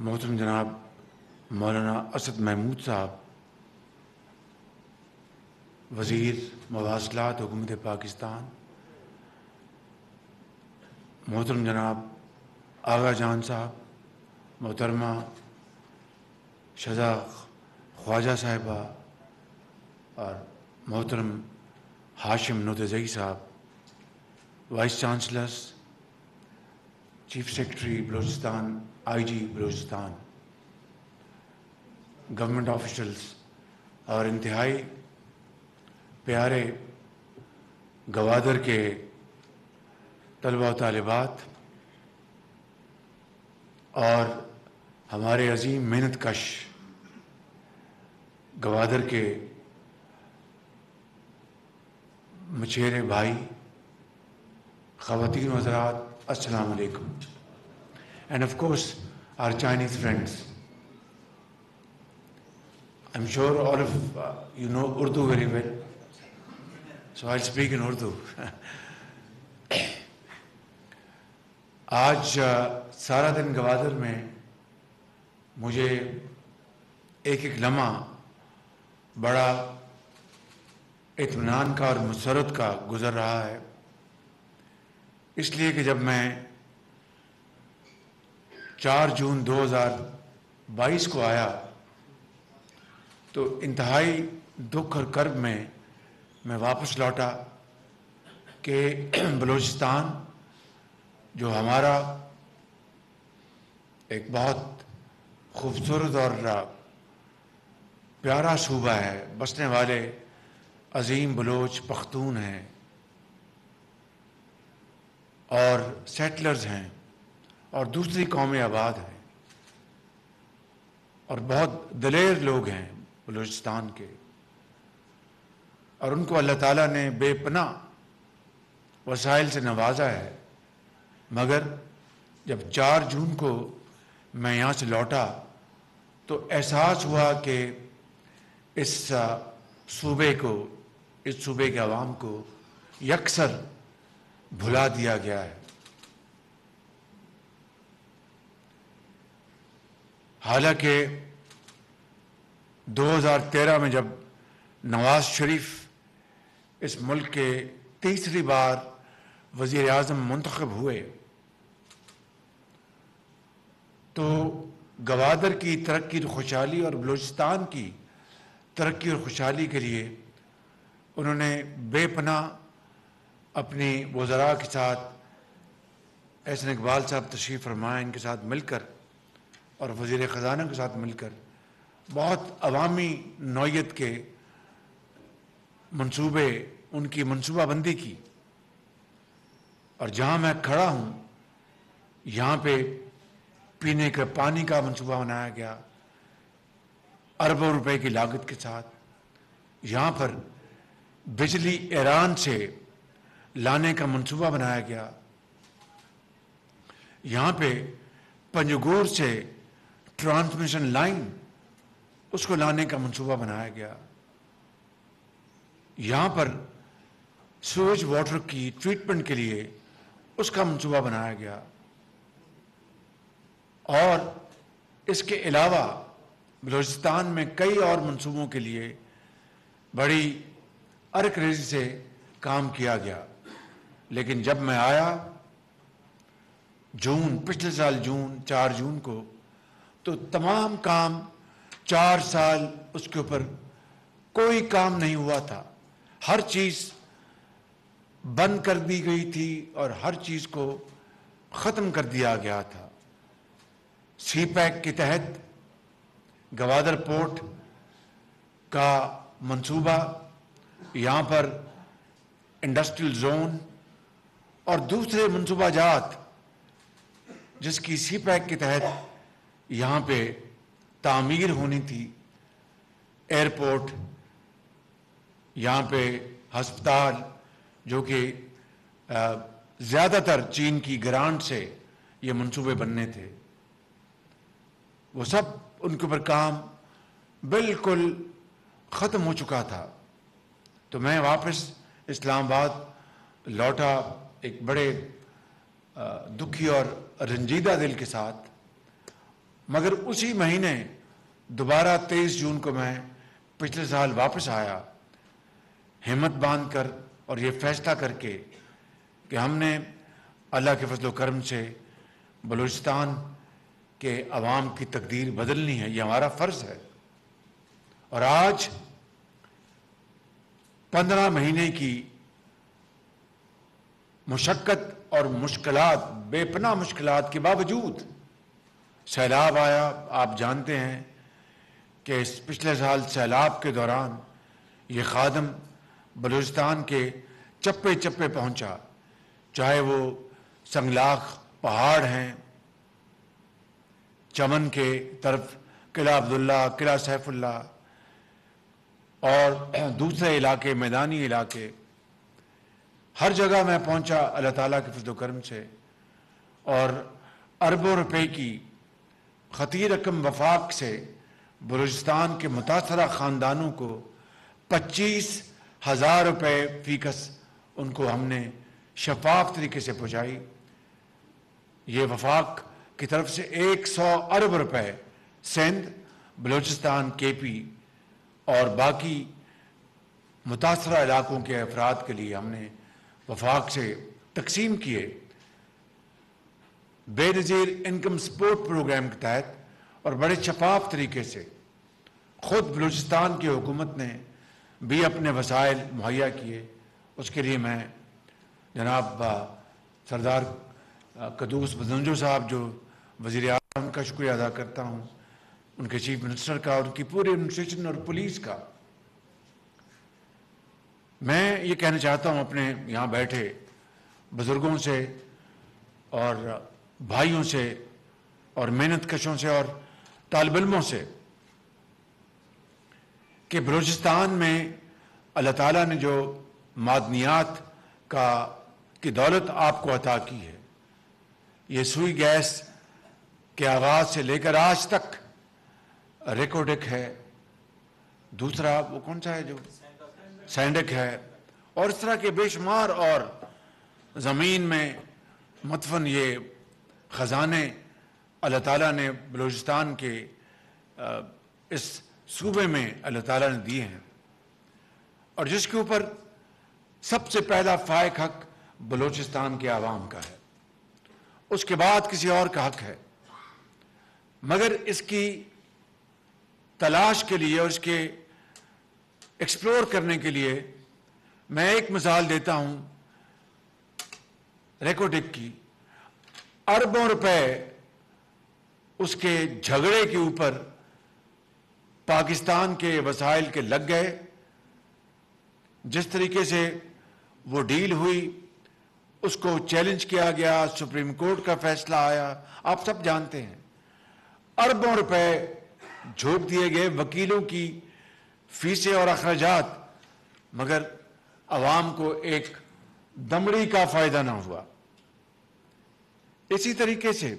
محترم جناب مولانا اسد محمود صاحب وزیر مواصلات حکومت پاکستان، محترم جناب آغا جان صاحب، محترمہ شذا خواجہ صاحبہ اور محترم ہاشم نوتزئی صاحب، vice chancellors, chief secretary Balochistan, I G Balochistan, government officials اور انتہائی پیارے گوادر کے طلباء و طالبات اور ہمارے عظیم محنت کش گوادر کے مچھیرے بھائی، خواتین و حضرات، السلام علیکم. And of course our Chinese friends. I'm sure all of you know Urdu very well, so I'll speak in Urdu. آج سارا دن گوادر میں مجھے ایک ایک لمحہ بڑا اطمینان کا اور مسرت کا گزر رہا ہے، اس لیے کہ جب میں 4 جون 2022 کو آیا تو انتہائی دکھ اور کرب میں واپس لوٹا کہ بلوچستان جو ہمارا ایک بہت خوبصورت اور پیارا صوبہ ہے، بسنے والے عظیم بلوچ پختون ہیں اور سیٹلرز ہیں اور دوسری قومیں آباد ہیں اور بہت دلیر لوگ ہیں بلوچستان کے، اور ان کو اللہ تعالیٰ نے بے پناہ وسائل سے نوازا ہے. مگر جب 4 جون کو میں یہاں سے لوٹا تو احساس ہوا کہ اس صوبے کے عوام کو یکسر بھلا دیا گیا ہے. حالانکہ 2013 میں جب نواز شریف اس ملک کے تیسری بار وزیر اعظم منتخب ہوئے تو گوادر کی ترقی اور خوشحالی اور بلوچستان کی ترقی اور خوشحالی کے لیے انہوں نے بے پناہ اپنی وزراء کے ساتھ، احسن اقبال صاحب تشریف فرمائے، ان کے ساتھ مل کر اور وزیر خزانہ کے ساتھ مل کر بہت عوامی نوعیت کے منصوبے، ان کی منصوبہ بندی کی. اور جہاں میں کھڑا ہوں یہاں پہ پینے کے پانی کا منصوبہ بنایا گیا اربوں روپے کی لاگت کے ساتھ. یہاں پر بجلی ایران سے لانے کا منصوبہ بنایا گیا. یہاں پہ پنجگور سے ٹرانسمیشن لائن اس کو لانے کا منصوبہ بنایا گیا. یہاں پر سویج واٹر کی ٹریٹمنٹ کے لیے اس کا منصوبہ بنایا گیا. اور اس کے علاوہ بلوچستان میں کئی اور منصوبوں کے لیے بڑی ارک ریزی سے کام کیا گیا. لیکن جب میں آیا پچھلے سال 4 جون کو تو تمام کام 4 سال اس کے اوپر کوئی کام نہیں ہوا تھا. ہر چیز بند کر دی گئی تھی اور ہر چیز کو ختم کر دیا گیا تھا. سی پیک کے تحت گوادر پورٹ کا منصوبہ، یہاں پر انڈسٹریل زون اور دوسرے منصوبہ جات جس کی سی پیک کے تحت یہاں پہ تعمیر ہونی تھی، ایئرپورٹ، یہاں پہ ہسپتال جو کہ زیادہ تر چین کی گرانٹ سے یہ منصوبے بننے تھے، وہ سب ان کے اوپر کام بالکل ختم ہو چکا تھا. تو میں واپس اسلام آباد لوٹا ایک بڑے دکھی اور رنجیدہ دل کے ساتھ. مگر اسی مہینے دوبارہ 23 جون کو میں پچھلے سال واپس آیا، ہمت باندھ کر اور یہ فیصلہ کر کے کہ ہم نے اللہ کے فضل و کرم سے بلوچستان کے عوام کی تقدیر بدلنی ہے، یہ ہمارا فرض ہے۔ اور آج 15 مہینے کی مشقت اور مشکلات، بے پناہ مشکلات کے باوجود سیلاب آیا۔ آپ جانتے ہیں کہ اس پچھلے سال سیلاب کے دوران یہ خادم بلوچستان کے چپے چپے پہنچا، چاہے وہ سنگلاخ پہاڑ ہیں، چمن کے طرف قلعہ عبداللہ، قلعہ سیف اللہ اور دوسرے علاقے، میدانی علاقے، ہر جگہ میں پہنچا اللہ تعالیٰ کے فضل و کرم سے، اور اربوں روپے کی خطیر رقم وفاق سے بلوچستان کے متاثرہ خاندانوں کو 25,000 روپے فی کس ان کو ہم نے شفاف طریقے سے پہنچائی۔ یہ وفاق کی طرف سے 100 ارب روپے سندھ، بلوچستان، کے پی اور باقی متاثرہ علاقوں کے افراد کے لیے ہم نے وفاق سے تقسیم کیے۔ بے نظیر انکم سپورٹ پروگرام کے تحت اور بڑے شفاف طریقے سے خود بلوچستان کی حکومت نے بھی اپنے وسائل مہیا کیے۔ اس کے لیے میں جناب سردار قدوس بزنجو صاحب جو وزیر اعظم کا شکریہ ادا کرتا ہوں، ان کے چیف منسٹر کا اور ان کی پوری ایڈمنسٹریشن اور پولیس کا۔ میں یہ کہنا چاہتا ہوں اپنے یہاں بیٹھے بزرگوں سے اور بھائیوں سے اور محنت کشوں سے اور طالب علموں سے کہ بلوچستان میں اللہ تعالیٰ نے جو معدنیات کی دولت آپ کو عطا کی ہے، یہ سوئی گیس کے آغاز سے لے کر آج تک ریکوڈک ہے، دوسرا وہ کون سا ہے جو سینڈک ہے، اور اس طرح کے بے شمار اور زمین میں مدفن یہ خزانے اللہ تعالیٰ نے بلوچستان کے اس صوبے میں اللہ تعالیٰ نے دیے ہیں، اور جس کے اوپر سب سے پہلا فائق حق بلوچستان کے عوام کا ہے، اس کے بعد کسی اور کا حق ہے۔ مگر اس کی تلاش کے لیے اور اس کے ایکسپلور کرنے کے لیے میں ایک مثال دیتا ہوں ریکوڈک کی۔ اربوں روپے اس کے جھگڑے کے اوپر پاکستان کے وسائل کے لگ گئے، جس طریقے سے وہ ڈیل ہوئی اس کو چیلنج کیا گیا، سپریم کورٹ کا فیصلہ آیا، آپ سب جانتے ہیں۔ اربوں روپے جھونک دیے گئے، وکیلوں کی فیسیں اور اخراجات، مگر عوام کو ایک دمڑی کا فائدہ نہ ہوا۔ اسی طریقے سے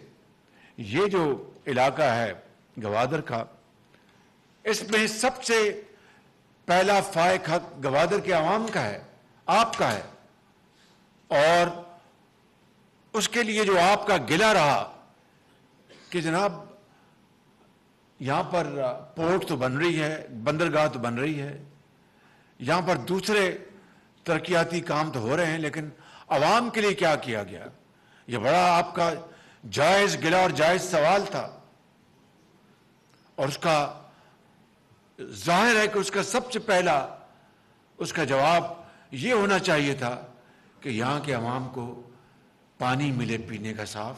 یہ جو علاقہ ہے گوادر کا، اس میں سب سے پہلا فائق حق گوادر کے عوام کا ہے، آپ کا ہے، اور اس کے لیے جو آپ کا گلہ رہا کہ جناب یہاں پر پورٹ تو بن رہی ہے، بندرگاہ تو بن رہی ہے، یہاں پر دوسرے ترقیاتی کام تو ہو رہے ہیں، لیکن عوام کے لیے کیا کیا گیا؟ یہ بڑا آپ کا جائز گلہ اور جائز سوال تھا، اور اس کا ظاہر ہے کہ اس کا سب سے پہلا اس کا جواب یہ ہونا چاہیے تھا کہ یہاں کے عوام کو پانی ملے پینے کا صاف،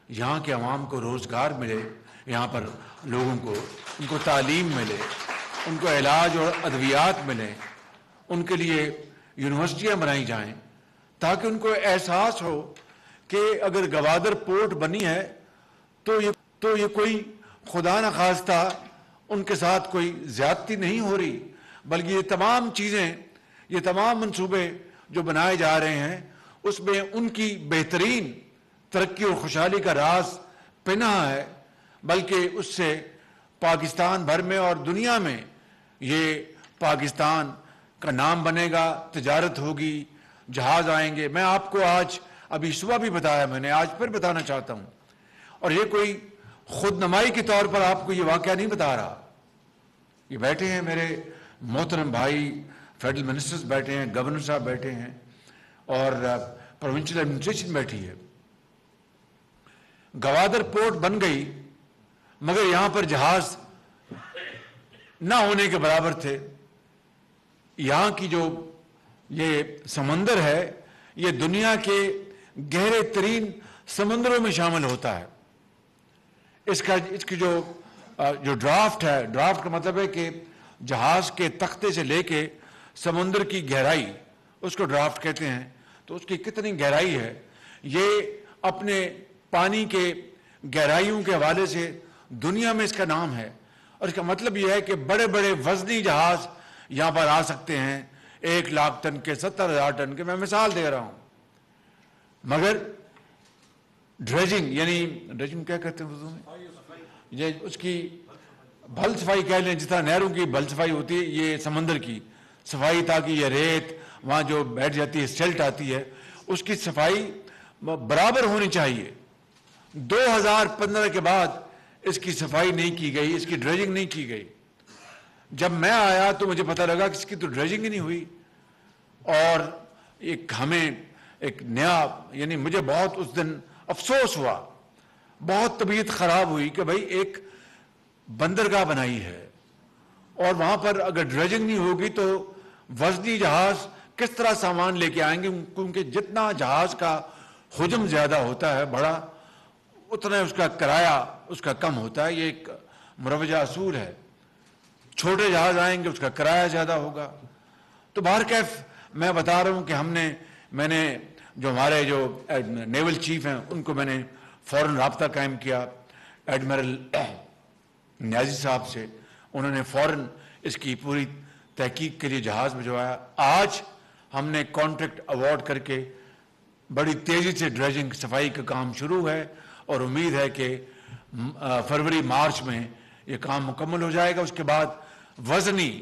یہاں کے عوام کو روزگار ملے، یہاں پر لوگوں کو ان کو تعلیم ملے، ان کو علاج اور ادویات ملیں، ان کے لیے یونیورسٹیاں بنائی جائیں، تاکہ ان کو احساس ہو کہ اگر گوادر پورٹ بنی ہے تو یہ کوئی خدا نخواستہ ان کے ساتھ کوئی زیادتی نہیں ہو رہی، بلکہ یہ تمام چیزیں، یہ تمام منصوبے جو بنائے جا رہے ہیں، اس میں ان کی بہترین ترقی اور خوشحالی کا راز پنہاں ہے، بلکہ اس سے پاکستان بھر میں اور دنیا میں یہ پاکستان کا نام بنے گا، تجارت ہوگی، جہاز آئیں گے۔ میں آپ کو آج ابھی صبح بھی بتایا، میں نے آج پھر بتانا چاہتا ہوں، اور یہ کوئی خود نمائی کے طور پر آپ کو یہ واقعہ نہیں بتا رہا. یہ بیٹھے ہیں میرے محترم بھائی، فیڈرل منسٹرز بیٹھے ہیں، گورنر صاحب بیٹھے ہیں، اور پروونشل ایڈمنسٹریشن بیٹھی ہے. گوادر پورٹ بن گئی مگر یہاں پر جہاز نہ ہونے کے برابر تھے. یہاں کی جو یہ سمندر ہے یہ دنیا کے گہرے ترین سمندروں میں شامل ہوتا ہے. اس کی جو ڈرافٹ ہے، ڈرافٹ کا مطلب ہے کہ جہاز کے تختے سے لے کے سمندر کی گہرائی، اس کو ڈرافٹ کہتے ہیں. تو اس کی کتنی گہرائی ہے، یہ اپنے پانی کے گہرائیوں کے حوالے سے دنیا میں اس کا نام ہے. اور اس کا مطلب یہ ہے کہ بڑے بڑے وزنی جہاز یہاں پر آ سکتے ہیں، 1,00,000 ٹن کے، 70,000 ٹن کے، میں مثال دے رہا ہوں. مگر ڈریجنگ، یعنی ڈریجنگ کیا کہتے ہیں اردو میں، یہ اس کی بھل صفائی کہہ لیں، جس طرح نہروں کی بھل صفائی ہوتی ہے، یہ سمندر کی صفائی، تاکہ یہ ریت وہاں جو بیٹھ جاتی ہے، سیلٹ آتی ہے، اس کی صفائی برابر ہونی چاہیے. 2015 کے بعد اس کی صفائی نہیں کی گئی، اس کی ڈریجنگ نہیں کی گئی. جب میں آیا تو مجھے پتہ لگا کہ اس کی تو ڈریجنگ ہی نہیں ہوئی. اور ہمیں ایک نیا، یعنی مجھے بہت اس دن افسوس ہوا، بہت طبیعت خراب ہوئی کہ بھائی ایک بندرگاہ بنائی ہے اور وہاں پر اگر ڈریجنگ نہیں ہوگی تو وزنی جہاز کس طرح سامان لے کے آئیں گے، کیونکہ جتنا جہاز کا حجم زیادہ ہوتا ہے بڑا، اتنا اس کا کرایہ اس کا کم ہوتا ہے. یہ ایک مروجہ اصول ہے. چھوٹے جہاز آئیں گے اس کا کرایہ زیادہ ہوگا. تو بہرکیف میں بتا رہا ہوں کہ میں نے جو ہمارے جو نیول چیف ہیں ان کو میں نے فوراً رابطہ قائم کیا ایڈمرل نیازی صاحب سے. انہوں نے فوراً اس کی پوری تحقیق کے لیے جہاز بھجوایا. آج ہم نے کانٹریکٹ ایوارڈ کر کے بڑی تیزی سے ڈریجنگ صفائی کا کام شروع ہے، اور امید ہے کہ فروری مارچ میں یہ کام مکمل ہو جائے گا. اس کے بعد وزنی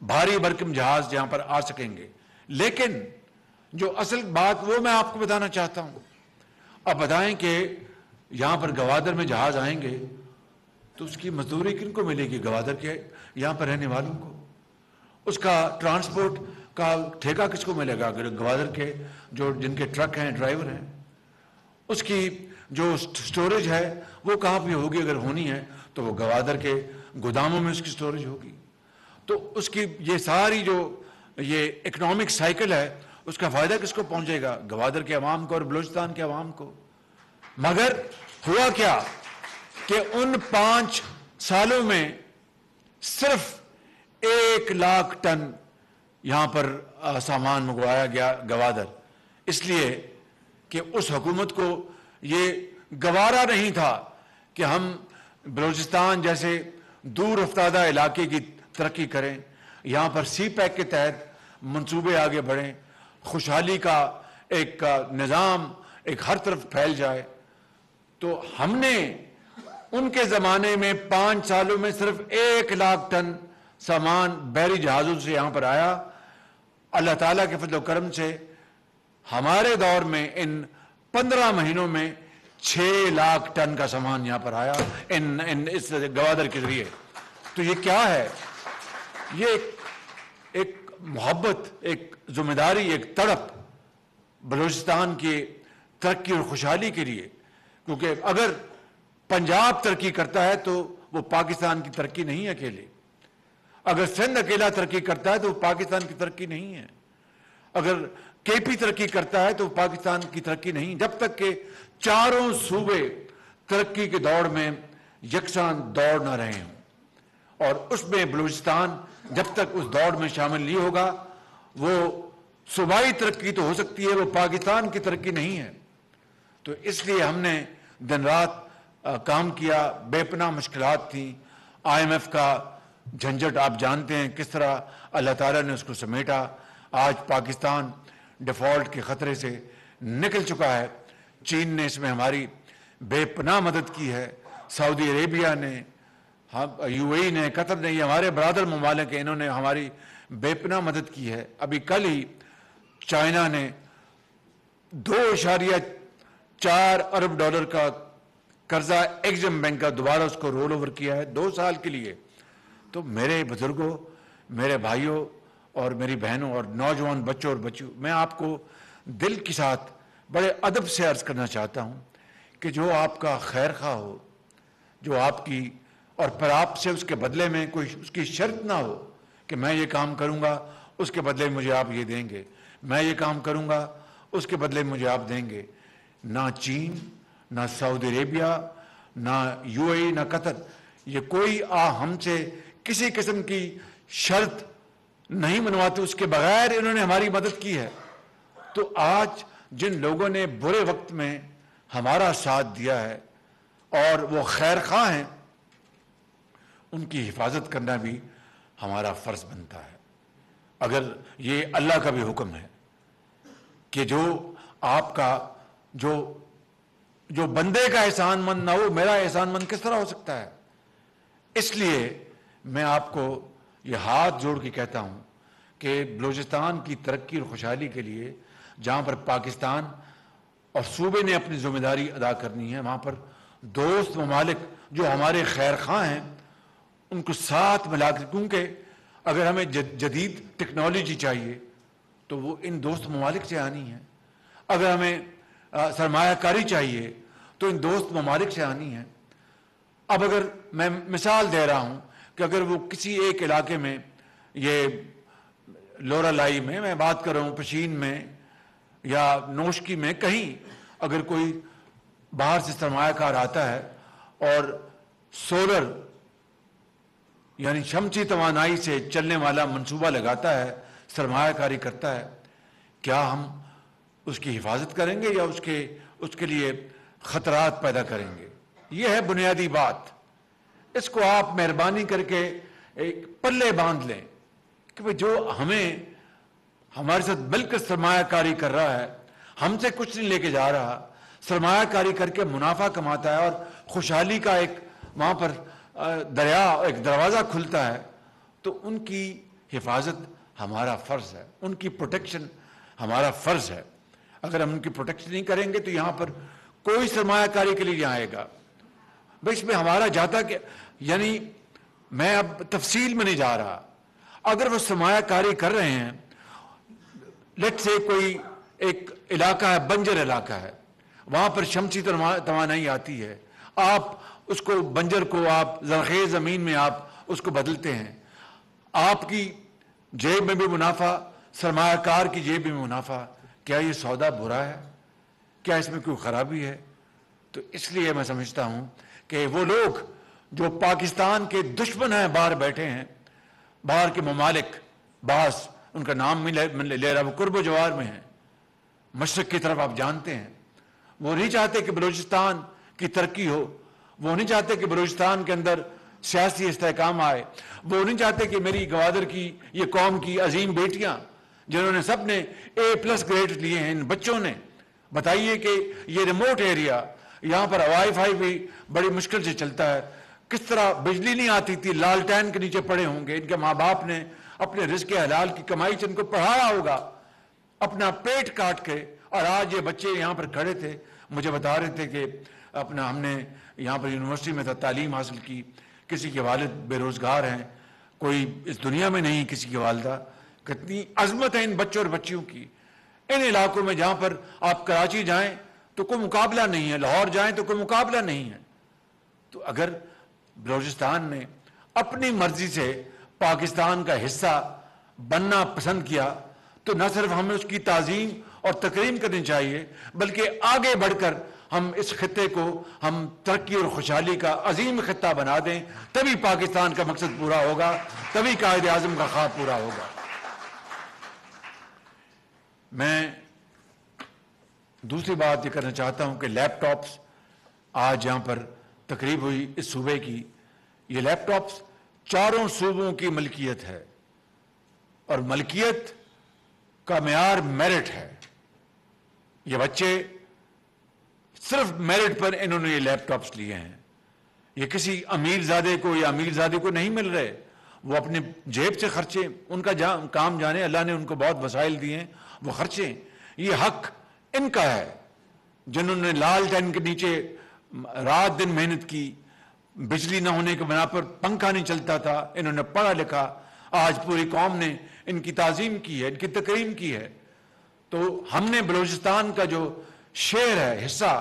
بھاری بھرکم جہاز یہاں پر آ سکیں گے. لیکن جو اصل بات وہ میں آپ کو بتانا چاہتا ہوں. اب بتائیں کہ یہاں پر گوادر میں جہاز آئیں گے تو اس کی مزدوری کن کو ملے گی؟ گوادر کے یہاں پر رہنے والوں کو. اس کا ٹرانسپورٹ کا ٹھیکہ کس کو ملے گا؟ اگر گوادر کے جن کے ٹرک ہیں، ڈرائیور ہیں. اس کی جو سٹوریج ہے وہ کہاں پہ ہوگی؟ اگر ہونی ہے تو وہ گوادر کے گوداموں میں اس کی سٹوریج ہوگی. تو اس کی یہ ساری جو یہ اکنامک سائیکل ہے اس کا فائدہ کس کو پہنچے گا؟ گوادر کے عوام کو اور بلوچستان کے عوام کو. مگر ہوا کیا کہ ان 5 سالوں میں صرف 1,00,000 ٹن یہاں پر سامان منگوایا گیا گوادر، اس لیے کہ اس حکومت کو یہ گوارا نہیں تھا کہ ہم بلوچستان جیسے دور افتادہ علاقے کی ترقی کریں، یہاں پر سی پیک کے تحت منصوبے آگے بڑھیں، خوشحالی کا ایک نظام ایک ہر طرف پھیل جائے. تو ہم نے ان کے زمانے میں 5 سالوں میں صرف 1,00,000 ٹن سامان بحری جہازوں سے یہاں پر آیا. اللہ تعالیٰ کے فضل و کرم سے ہمارے دور میں ان 15 مہینوں میں 6,00,000 ٹن کا سامان یہاں پر آیا اس گوادر کے ذریعے. تو یہ کیا ہے؟ یہ ایک محبت، ایک ذمہ داری، ایک تڑپ بلوچستان کی ترقی اور خوشحالی کے لیے. کیونکہ اگر پنجاب ترقی کرتا ہے تو وہ پاکستان کی ترقی نہیں ہے اکیلے. اگر سندھ اکیلا ترقی کرتا ہے تو وہ پاکستان کی ترقی نہیں ہے. اگر کے پی ترقی کرتا ہے تو وہ پاکستان کی ترقی نہیں. جب تک کہ چاروں صوبے ترقی کے دوڑ میں یکساں دوڑ نہ رہے ہوں، اور اس میں بلوچستان جب تک اس دوڑ میں شامل نہیں ہوگا، وہ صوبائی ترقی تو ہو سکتی ہے، وہ پاکستان کی ترقی نہیں ہے. تو اس لیے ہم نے دن رات کام کیا. بے پناہ مشکلات تھیں. آئی ایم ایف کا جھنجھٹ آپ جانتے ہیں کس طرح اللہ تعالیٰ نے اس کو سمیٹا. آج پاکستان ڈیفالٹ کے خطرے سے نکل چکا ہے. چین نے اس میں ہماری بے پناہ مدد کی ہے، سعودی عربیہ نے، یو اے ای نے، قطر نے، یہ ہمارے برادر ممالک ہیں، انہوں نے ہماری بے پناہ مدد کی ہے. ابھی کل ہی چائنا نے $2.4 ارب کا قرضہ ایگزم بینک کا دوبارہ اس کو رول اوور کیا ہے 2 سال کے لیے. تو میرے بزرگوں، میرے بھائیوں اور میری بہنوں اور نوجوان بچوں اور بچیوں، میں آپ کو دل کے ساتھ بڑے ادب سے عرض کرنا چاہتا ہوں کہ جو آپ کا خیر خواہ ہو، جو آپ کی، اور پر آپ سے اس کے بدلے میں کوئی اس کی شرط نہ ہو کہ میں یہ کام کروں گا اس کے بدلے مجھے آپ یہ دیں گے، میں یہ کام کروں گا اس کے بدلے مجھے آپ دیں گے. نہ چین، نہ سعودی عربیہ، نہ UAE، نہ قطر، یہ کوئی ہم سے کسی قسم کی شرط نہیں منواتے، اس کے بغیر انہوں نے ہماری مدد کی ہے. تو آج جن لوگوں نے برے وقت میں ہمارا ساتھ دیا ہے اور وہ خیر خواہ ہیں، ان کی حفاظت کرنا بھی ہمارا فرض بنتا ہے. اگر یہ اللہ کا بھی حکم ہے کہ جو آپ کا جو بندے کا احسان مند نہ ہو، میرا احسان مند کس طرح ہو سکتا ہے؟ اس لیے میں آپ کو یہ ہاتھ جوڑ کے کہتا ہوں کہ بلوچستان کی ترقی اور خوشحالی کے لیے جہاں پر پاکستان اور صوبے نے اپنی ذمہ داری ادا کرنی ہے، وہاں پر دوست ممالک جو ہمارے خیر خواہ ہیں ان کو ساتھ ملا کر، کیونکہ اگر ہمیں جدید ٹیکنالوجی چاہیے تو وہ ان دوست ممالک سے آنی ہے، اگر ہمیں سرمایہ کاری چاہیے تو ان دوست ممالک سے آنی ہے. اب اگر میں مثال دے رہا ہوں کہ اگر وہ کسی ایک علاقے میں، یہ لورا لائی میں بات کر رہا ہوں، پشین میں یا نوشکی میں، کہیں اگر کوئی باہر سے سرمایہ کار آتا ہے اور سولر یعنی شمسی توانائی سے چلنے والا منصوبہ لگاتا ہے، سرمایہ کاری کرتا ہے، کیا ہم اس کی حفاظت کریں گے یا اس کے لیے خطرات پیدا کریں گے؟ یہ ہے بنیادی بات. اس کو آپ مہربانی کر کے ایک پلے باندھ لیں کہ جو ہمارے ساتھ مل کر سرمایہ کاری کر رہا ہے، ہم سے کچھ نہیں لے کے جا رہا، سرمایہ کاری کر کے منافع کماتا ہے اور خوشحالی کا ایک وہاں پر ایک دروازہ کھلتا ہے، تو ان کی حفاظت ہمارا فرض ہے، ان کی پروٹیکشن ہمارا فرض ہے. اگر ہم ان کی پروٹیکشن نہیں کریں گے تو یہاں پر کوئی سرمایہ کاری کے لیے نہیں آئے گا. اس میں ہمارا جاتا کہ یعنی میں اب تفصیل میں نہیں جا رہا، اگر وہ سرمایہ کاری کر رہے ہیں، لیٹ سے کوئی ایک علاقہ ہے، بنجر علاقہ ہے، وہاں پر شمسی توانائی آتی ہے، آپ اس کو بنجر کو آپ زرخیز زمین میں آپ اس کو بدلتے ہیں، آپ کی جیب میں بھی منافع، سرمایہ کار کی جیب میں منافع. کیا یہ سودا برا ہے؟ کیا اس میں کوئی خرابی ہے؟ تو اس لیے میں سمجھتا ہوں کہ وہ لوگ جو پاکستان کے دشمن ہیں، باہر بیٹھے ہیں، باہر کے ممالک، بعض ان کا نام میں لے رہا، وہ قرب و جوار میں ہیں، مشرق کی طرف آپ جانتے ہیں، وہ نہیں چاہتے کہ بلوچستان کی ترقی ہو، وہ نہیں چاہتے کہ بلوچستان کے اندر سیاسی استحکام آئے، وہ نہیں چاہتے کہ میری گوادر کی، یہ قوم کی عظیم بیٹیاں جنہوں نے سب نے A+ گریڈ لیے ہیں، ان بچوں نے بتائیے کہ یہ ریموٹ ایریا، یہاں پر وائی فائی بھی بڑی مشکل سے چلتا ہے، کس طرح بجلی نہیں آتی تھی، لالٹین کے نیچے پڑے ہوں گے، ان کے ماں باپ نے اپنے رزق حلال کی کمائی سے ان کو پڑھایا ہوگا اپنا پیٹ کاٹ کے، اور آج یہ بچے یہاں پر کھڑے تھے، مجھے بتا رہے تھے کہ ہم نے یہاں پر یونیورسٹی میں تعلیم حاصل کی، کسی کے والد بے روزگار ہیں، کوئی اس دنیا میں نہیں، کسی کی والدہ. کتنی عظمت ہے ان بچوں اور بچیوں کی. ان علاقوں میں جہاں پر آپ کراچی جائیں تو کوئی مقابلہ نہیں ہے، لاہور جائیں تو کوئی مقابلہ نہیں ہے. تو اگر بلوچستان نے اپنی مرضی سے پاکستان کا حصہ بننا پسند کیا تو نہ صرف ہمیں اس کی تعظیم اور تکریم کرنی چاہیے، بلکہ آگے بڑھ کر ہم اس خطے کو ہم ترقی اور خوشحالی کا عظیم خطہ بنا دیں، تبھی پاکستان کا مقصد پورا ہوگا، تبھی قائد اعظم کا خواب پورا ہوگا. میں دوسری بات یہ کرنا چاہتا ہوں کہ لیپ ٹاپس، آج یہاں پر تقریب ہوئی اس صوبے کی، یہ لیپ ٹاپس 4 صوبوں کی ملکیت ہے، اور ملکیت کا معیار میرٹ ہے. یہ بچے صرف میرٹ پر انہوں نے یہ لیپ ٹاپس لیے ہیں، یہ کسی امیر زادے کو یا امیر زادے کو نہیں مل رہے، وہ اپنے جیب سے خرچے، ان کا کام جانے، اللہ نے ان کو بہت وسائل دیے ہیں، وہ خرچیں. یہ حق ان کا ہے جنہوں نے لال ٹین کے نیچے رات دن محنت کی, بجلی نہ ہونے کے بنا پر پنکھا نہیں چلتا تھا, انہوں نے پڑھا لکھا, آج پوری قوم نے ان کی تعظیم کی ہے, ان کی تکریم کی ہے. تو ہم نے بلوچستان کا جو شیئر ہے, حصہ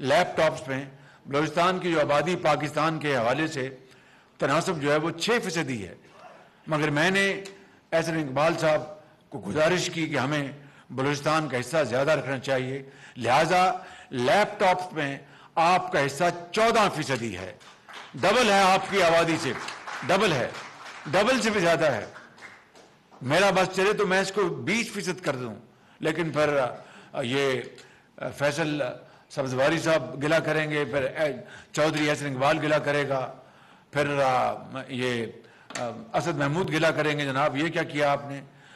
لیپ ٹاپس میں, بلوچستان کی جو آبادی پاکستان کے حوالے سے تناسب جو ہے وہ 6% ہے. مگر میں نے احسن اقبال صاحب کو گزارش کی کہ ہمیں بلوچستان کا حصہ زیادہ رکھنا چاہیے, لہٰذا لیپ ٹاپس میں آپ کا حصہ 14% ہے, ڈبل ہے آپ کی آبادی سے, ڈبل ہے, ڈبل سے بھی زیادہ ہے. میرا بس چلے تو میں اس کو 20% کر دوں, لیکن پھر یہ فیصل سبزواری صاحب گلا کریں گے, پھر چودھری احسن اقبال گلا کرے گا, پھر یہ اسد محمود گلا کریں گے, جناب یہ کیا کیا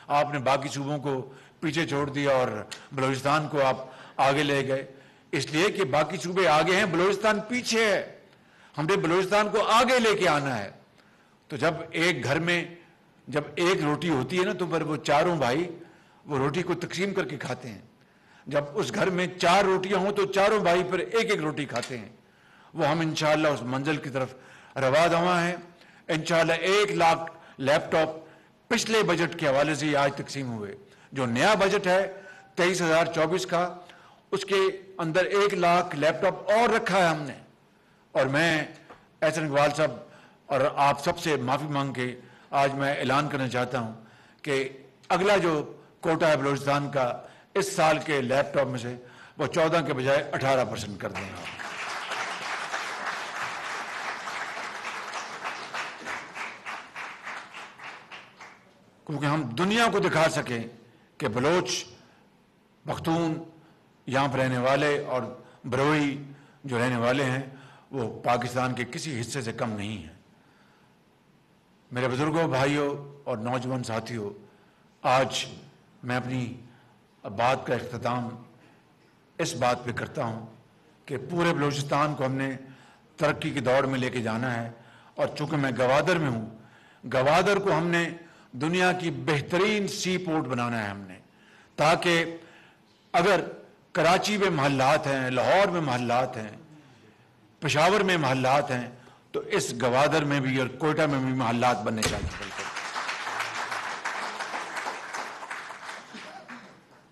آپ نے باقی صوبوں کو پیچھے چھوڑ دیا اور بلوچستان کو آپ آگے لے گئے. اس لیے کہ باقی صوبے آگے ہیں, بلوچستان پیچھے ہے, ہم نے بلوچستان کو آگے لے کے آنا ہے. تو جب ایک گھر میں جب ایک روٹی ہوتی ہے نا, تو پھر وہ چاروں بھائی وہ روٹی کو تقسیم کر کے کھاتے ہیں. جب اس گھر میں 4 روٹیاں ہوں تو چاروں بھائی پھر ایک ایک روٹی کھاتے ہیں. وہ ہم انشاءاللہ اس منزل کی طرف روا دواں ہیں. انشاءاللہ 1 لاکھ لیپ ٹاپ پچھلے بجٹ کے حوالے سے آج تقسیم ہوئے. جو نیا بجٹ ہے 23,024 کا, اس کے اندر 1 لاکھ لیپ ٹاپ اور رکھا ہے ہم نے. اور میں احسن اقبال صاحب اور آپ سب سے معافی مانگ کے آج میں اعلان کرنا چاہتا ہوں کہ اگلا جو کوٹا ہے بلوچستان کا, اس سال کے لیپ ٹاپ میں سے وہ 14 کے بجائے 18% کر دیں آپ. کیونکہ ہم دنیا کو دکھا سکیں کہ بلوچ, پختون یہاں پر رہنے والے اور بروئی جو رہنے والے ہیں وہ پاکستان کے کسی حصے سے کم نہیں ہیں. میرے بزرگوں, بھائیوں اور نوجوان ساتھیوں, آج میں اپنی بات کا اختتام اس بات پہ کرتا ہوں کہ پورے بلوچستان کو ہم نے ترقی کی دوڑ میں لے کے جانا ہے. اور چونکہ میں گوادر میں ہوں, گوادر کو ہم نے دنیا کی بہترین سی پورٹ بنانا ہے ہم نے, تاکہ اگر کراچی میں محلات ہیں, لاہور میں محلات ہیں, پشاور میں محلات ہیں, تو اس گوادر میں بھی اور کوئٹہ میں بھی محلات بننے چاہیے.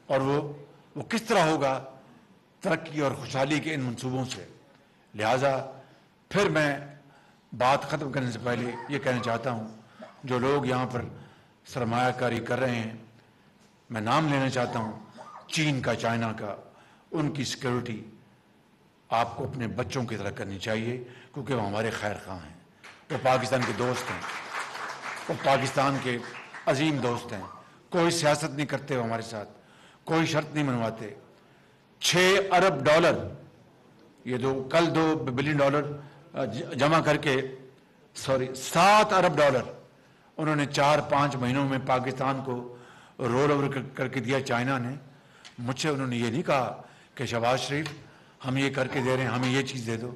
اور وہ کس طرح ہوگا؟ ترقی اور خوشحالی کے ان منصوبوں سے. لہٰذا پھر میں بات ختم کرنے سے پہلے یہ کہنا چاہتا ہوں, جو لوگ یہاں پر سرمایہ کاری کر رہے ہیں, میں نام لینا چاہتا ہوں چین کا, چائنا کا, ان کی سیکیورٹی آپ کو اپنے بچوں کی طرح کرنی چاہیے, کیونکہ وہ ہمارے خیر خواہ ہیں, وہ پاکستان کے دوست ہیں, وہ پاکستان کے عظیم دوست ہیں. کوئی سیاست نہیں کرتے وہ ہمارے ساتھ, کوئی شرط نہیں منواتے. 6 ارب ڈالر, یہ کل $2 بلین جمع کر کے 7 ارب ڈالر انہوں نے 4-5 مہینوں میں پاکستان کو رول اوور کر کے دیا چائنا نے. مجھ سے انہوں نے یہ نہیں کہا کہ شہباز شریف ہم یہ کر کے دے رہے ہیں, ہمیں یہ چیز دے دو,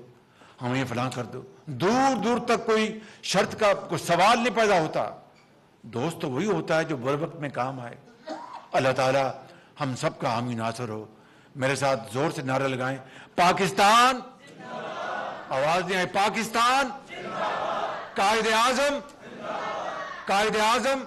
ہمیں یہ فلاں کر دو. دور دور تک کوئی شرط کا کوئی سوال نہیں پیدا ہوتا. دوست تو وہی ہوتا ہے جو برے وقت میں کام آئے. اللہ تعالیٰ ہم سب کا حامی ناصر ہو. میرے ساتھ زور سے نعرہ لگائیں, پاکستان, آواز نہیں آئی, پاکستان, قائد اعظم, قائد اعظم.